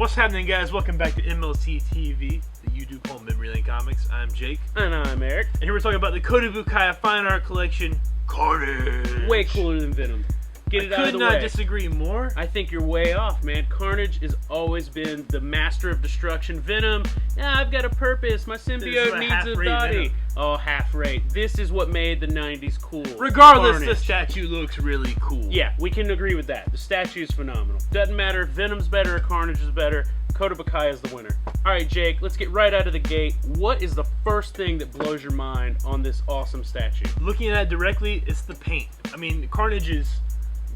What's happening, guys? Welcome back to MLC TV, the YouTube home memory lane comics. I'm Jake. And I'm Eric. And here we're talking about the Kotobukiya Fine Art Collection, Carnage. Way cooler than Venom. Get it out of the way. I could not disagree more. I think you're way off, man. Carnage has always been the master of destruction. Venom, yeah, I've got a purpose. My symbiote needs a body. Venom. Oh, half rate. This is what made the 90s cool. Regardless, Carnage. The statue looks really cool. Yeah, we can agree with that. The statue is phenomenal. Doesn't matter if Venom's better or Carnage is better. Kotobukiya is the winner. Alright, Jake, let's get right out of the gate. What is the first thing that blows your mind on this awesome statue? Looking at it directly, it's the paint. I mean, Carnage's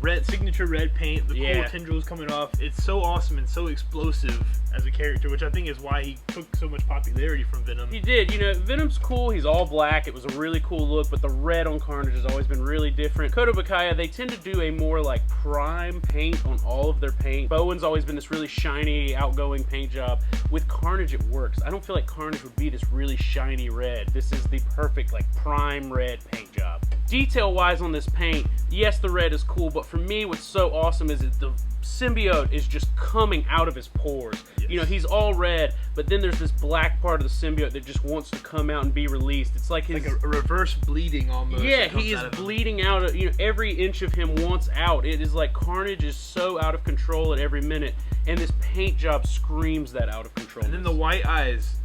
red, signature red paint, the cool tendrils coming off. It's so awesome and so explosive as a character, which I think is why he took so much popularity from Venom. He did. You know, Venom's cool. He's all black. It was a really cool look, but the red on Carnage has always been really different. Kotobukiya, they tend to do a more like prime paint on all of their paint. Bowen's always been this really shiny, outgoing paint job. With Carnage, it works. I don't feel like Carnage would be this really shiny red. This is the perfect like prime red paint job. Detail-wise on this paint, yes, the red is cool, but for me, what's so awesome is that the symbiote is just coming out of his pores. Yes. You know, he's all red, but then there's this black part of the symbiote that just wants to come out and be released. It's like his... like a reverse bleeding almost. Yeah, he is bleeding out. You know, every inch of him wants out. It is like Carnage is so out of control at every minute, and this paint job screams that out of control. And then the white eyes.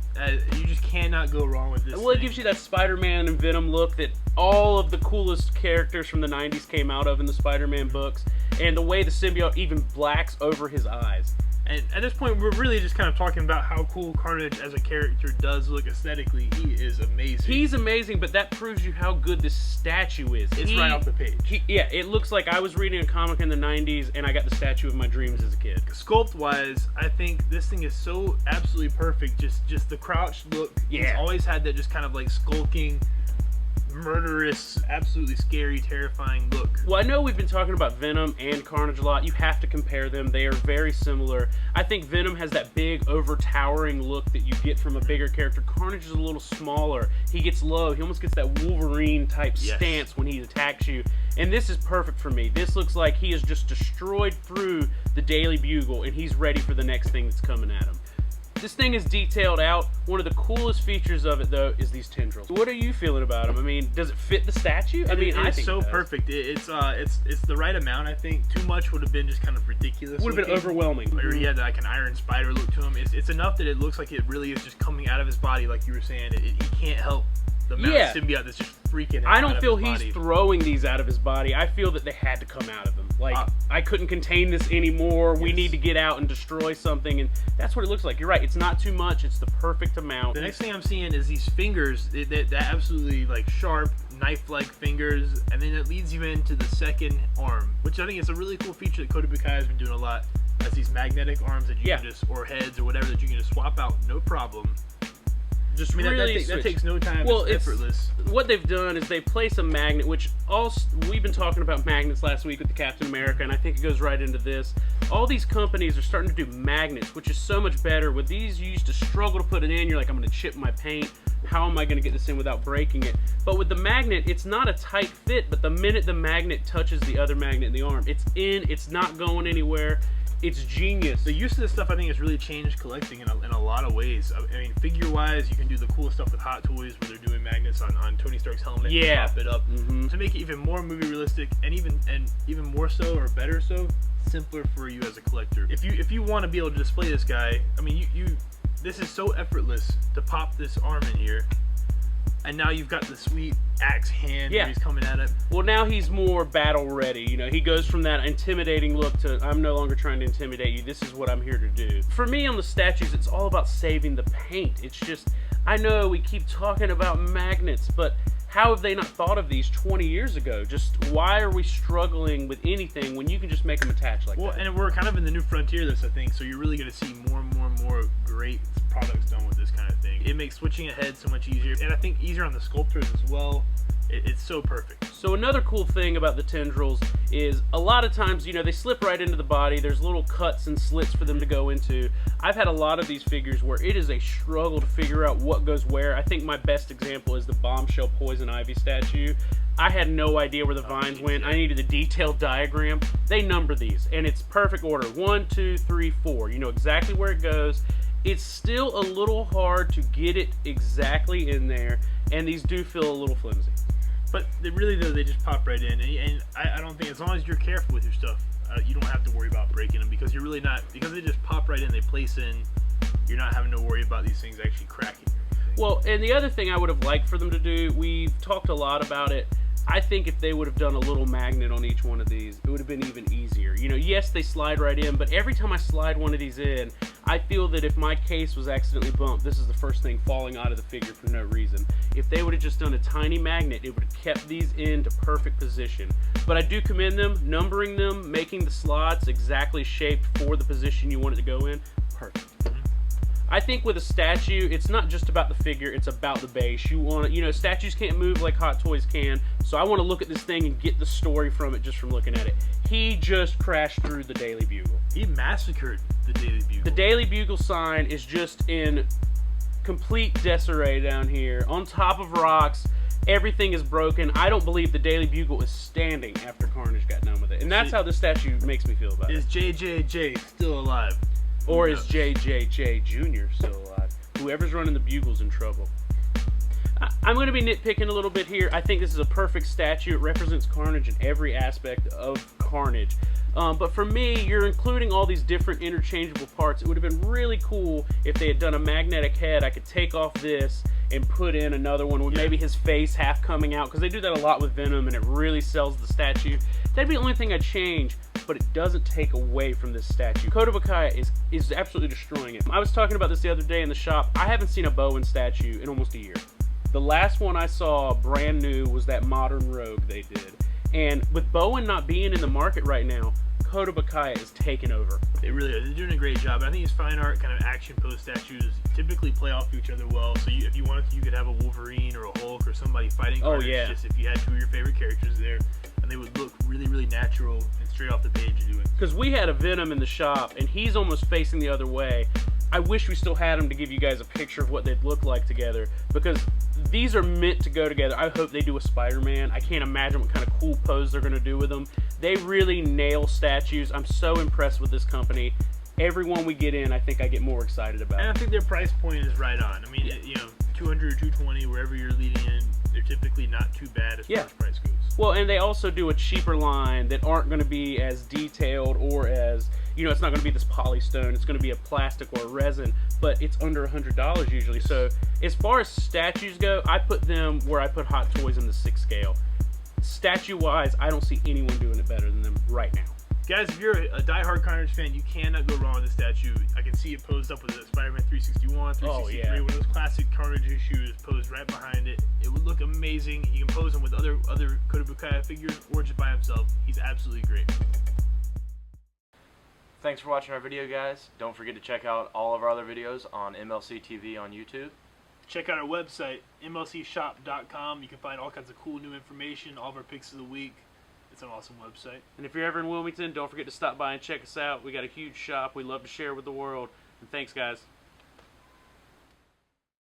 You just cannot go wrong with this. Well, it gives you that Spider-Man and Venom look that all of the coolest characters from the 90s came out of in the Spider-Man books, and the way the symbiote even blacks over his eyes. And at this point, we're really just kind of talking about how cool Carnage as a character does look aesthetically. He is amazing. He's amazing, but that proves you how good this statue is. It's right off the page. Yeah, it looks like I was reading a comic in the 90s, and I got the statue of my dreams as a kid. Sculpt-wise, I think this thing is so absolutely perfect. Just the crouched look. Yeah. He's always had that just kind of like skulking, murderous, absolutely scary, terrifying look. Well, I know we've been talking about Venom and Carnage a lot. You have to compare them. They are very similar. I think Venom has that big, overtowering look that you get from a bigger character. Carnage is a little smaller. He gets low. He almost gets that Wolverine-type stance when he attacks you. And this is perfect for me. This looks like he has just destroyed through the Daily Bugle, and he's ready for the next thing that's coming at him. This thing is detailed out. One of the coolest features of it, though, is these tendrils. What are you feeling about them? I mean, does it fit the statue? I mean, it's so perfect. It's the right amount. I think too much would have been just kind of ridiculous. Would have been overwhelming. Or he had like an Iron Spider look to him. It's enough that it looks like it really is just coming out of his body, like you were saying. He can't help the amount of symbiote that's just freaking out. I don't feel he's throwing these out of his body. I feel that they had to come out of him. Like, I couldn't contain this anymore. We need to get out and destroy something, and that's what it looks like. You're right. It's not too much. It's the perfect amount. The next thing I'm seeing is these fingers, that absolutely like sharp, knife-like fingers, and then it leads you into the second arm, which I think is a really cool feature that Kotobukiya has been doing a lot. That's these magnetic arms that you can just, or heads or whatever, that you can just swap out, no problem. Just really that takes no time. Well, it's effortless. What they've done is they place a magnet, which we've been talking about magnets last week with the Captain America, and I think it goes right into this. All these companies are starting to do magnets, which is so much better. With these, you used to struggle to put it in. You're like, I'm going to chip my paint. How am I going to get this in without breaking it? But with the magnet, it's not a tight fit, but the minute the magnet touches the other magnet in the arm, it's in, it's not going anywhere. It's genius. The use of this stuff, I think, has really changed collecting in a lot of ways. I mean, figure-wise, you can do the cool stuff with Hot Toys, where they're doing magnets on Tony Stark's helmet and pop it up to make it even more movie realistic, and even more so, or better so, simpler for you as a collector. If you want to be able to display this guy, I mean, this is so effortless to pop this arm in here. And now you've got the sweet axe hand where he's coming at it. Well, now he's more battle ready. You know, he goes from that intimidating look to, I'm no longer trying to intimidate you. This is what I'm here to do. For me on the statues, it's all about saving the paint. It's just, I know we keep talking about magnets, but how have they not thought of these 20 years ago? Just why are we struggling with anything when you can just make them attach like that? Well, and we're kind of in the new frontier of this, I think, so you're really going to see more and more and more great products done with this kind of thing. It makes switching ahead so much easier, and I think easier on the sculptors as well. It's so perfect. So another cool thing about the tendrils is a lot of times, you know, they slip right into the body. There's little cuts and slits for them to go into. I've had a lot of these figures where it is a struggle to figure out what goes where. I think my best example is the Bombshell Poison Ivy statue. I had no idea where the vines went. I needed a detailed diagram. They number these, and it's perfect order. 1, 2, 3, 4. You know exactly where it goes. It's still a little hard to get it exactly in there, and these do feel a little flimsy. But they really, though, they just pop right in. And I don't think, as long as you're careful with your stuff, you don't have to worry about breaking them, because you're really not, because they just pop right in, they place in, you're not having to worry about these things actually cracking. Well, and the other thing I would have liked for them to do, we've talked a lot about it. I think if they would have done a little magnet on each one of these, it would have been even easier. You know, yes, they slide right in, but every time I slide one of these in, I feel that if my case was accidentally bumped, this is the first thing falling out of the figure for no reason. If they would have just done a tiny magnet, it would have kept these into perfect position. But I do commend them, numbering them, making the slots exactly shaped for the position you want it to go in. Perfect. I think with a statue, it's not just about the figure, it's about the base. You want, you know, statues can't move like Hot Toys can, so I want to look at this thing and get the story from it just from looking at it. He just crashed through the Daily Bugle. He massacred the Daily Bugle. The Daily Bugle sign is just in complete disarray down here, on top of rocks. Everything is broken. I don't believe the Daily Bugle is standing after Carnage got done with it. And that's how this statue makes me feel about it. Is JJJ still alive? Or is JJJ Jr. still alive? Whoever's running the Bugle's in trouble. I'm going to be nitpicking a little bit here. I think this is a perfect statue. It represents Carnage in every aspect of Carnage. But for me, you're including all these different interchangeable parts. It would have been really cool if they had done a magnetic head. I could take off this and put in another one with maybe his face half coming out, because they do that a lot with Venom and it really sells the statue. That'd be the only thing I'd change, but it doesn't take away from this statue. Kotobukiya is absolutely destroying it. I was talking about this the other day in the shop. I haven't seen a Bowen statue in almost a year. The last one I saw brand new was that Modern Rogue they did. And with Bowen not being in the market right now, Kotobukiya is taking over. They really are. They're doing a great job. I think these fine art kind of action pose statues typically play off each other well. So if you wanted to, you could have a Wolverine or a Hulk or somebody fighting Carnage. Oh, yeah. Just if you had two of your favorite characters there, and they would look really, really natural and straight off the page to do it. Because we had a Venom in the shop, and he's almost facing the other way. I wish we still had him to give you guys a picture of what they'd look like together, because these are meant to go together. I hope they do a Spider-Man. I can't imagine what kind of cool pose they're going to do with them. They really nail statues. I'm so impressed with this company. Every one we get in, I think I get more excited about. And I think their price point is right on. I mean, you know, 200 or 220, wherever you're leading in, they're typically not too bad as far as price goes. Well, and they also do a cheaper line that aren't going to be as detailed or as, you know, it's not going to be this polystone. It's going to be a plastic or a resin, but it's under $100 usually. So as far as statues go, I put them where I put Hot Toys in the 6 scale. Statue-wise, I don't see anyone doing it better than them right now. Guys, if you're a die-hard Carnage fan, you cannot go wrong with the statue. I can see it posed up with a Spider-Man 361, 363, one of those classic Carnage issues posed right behind it. It would look amazing. You can pose him with other Kotobukiya figures or just by himself. He's absolutely great. Thanks for watching our video, guys. Don't forget to check out all of our other videos on MLC TV on YouTube. Check out our website, mlcshop.com. You can find all kinds of cool new information, all of our picks of the week. It's an awesome website. And if you're ever in Wilmington, don't forget to stop by and check us out. We got a huge shop we love to share with the world. And thanks, guys.